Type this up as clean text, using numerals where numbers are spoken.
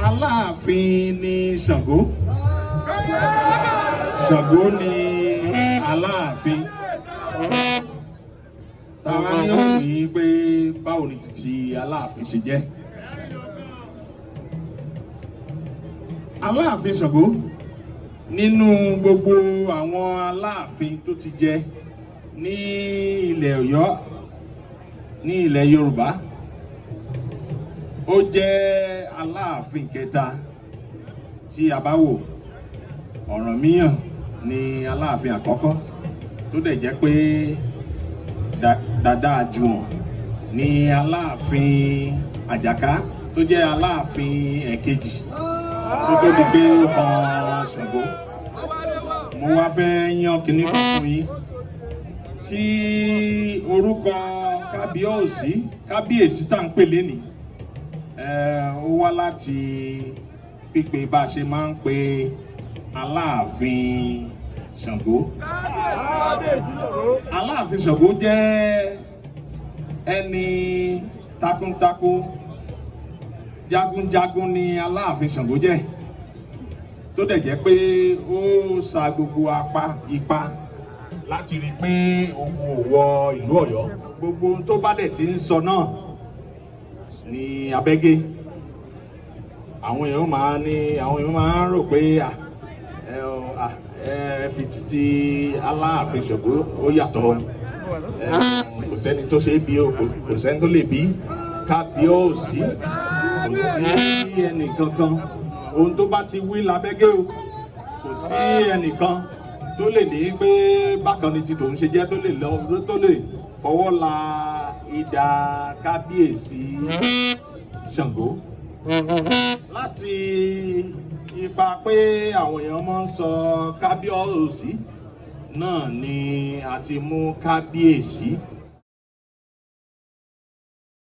Alaafin ni Sango. Sango ni Alaafin. Tàwa ní òní pé báwo ni títí Alaafin ṣe jẹ́. Alaafin Sango nínú gbogbo àwọn Aláàfin tó ti jẹ ní ilẹ̀ Ọ̀yọ́ ní ilẹ̀ Yorùbá ó jẹ́ Aláàfin kẹta tí a bá wò. Ọ̀rànmíyàn ni Aláàfin àkọ́kọ́ tó dẹ̀ jẹ́ pé Dàda Àjùwọ̀n ni Aláàfin Àjàká tó jẹ́ Aláàfin ẹ̀kejì tó tó di pé ó kan Ṣàngó. Mo wá fẹ́ yan kinní kan fún yín tí orúkọ Kábíyèsí tá ń pè lénìí ó wá láti pípe bá a ṣe máa ń pe Aláàfin Ṣàngó. Aláàfin Ṣàngó jẹ́ ẹni takuntakun jagunjagun ni Aláàfin Ṣàngó jẹ́ tó dẹ̀ jẹ́ pé ó sa gbogbo ipá láti rí pé ogun ò wọ ìlú Ọ̀yọ́. Gbogbo ohun tó bá dẹ̀ ti ń sọ náà ní abẹ́gẹ́. Àwọn èèyàn máa ń rò pé fi títí Aláàfin Ṣàngó ó yàtọ̀. Kò sẹ́ni tó ṣe bí o, kò sẹ́ni tó lè bí Kábíyèsí. Kò sí ẹnì kankan ohun tó bá ti wí lábẹ́gẹ́ o. Kò sí ẹnìkan tó lè ní pé bákan ni ti tòun ṣe jẹ́ tó lè fọwọ́ la idà Kábíyèsí Ṣàngó. Láti ipa pé àwọn èèyàn máa ń sọ Kábíyèsí náà ni a ti mú Kábíyèsí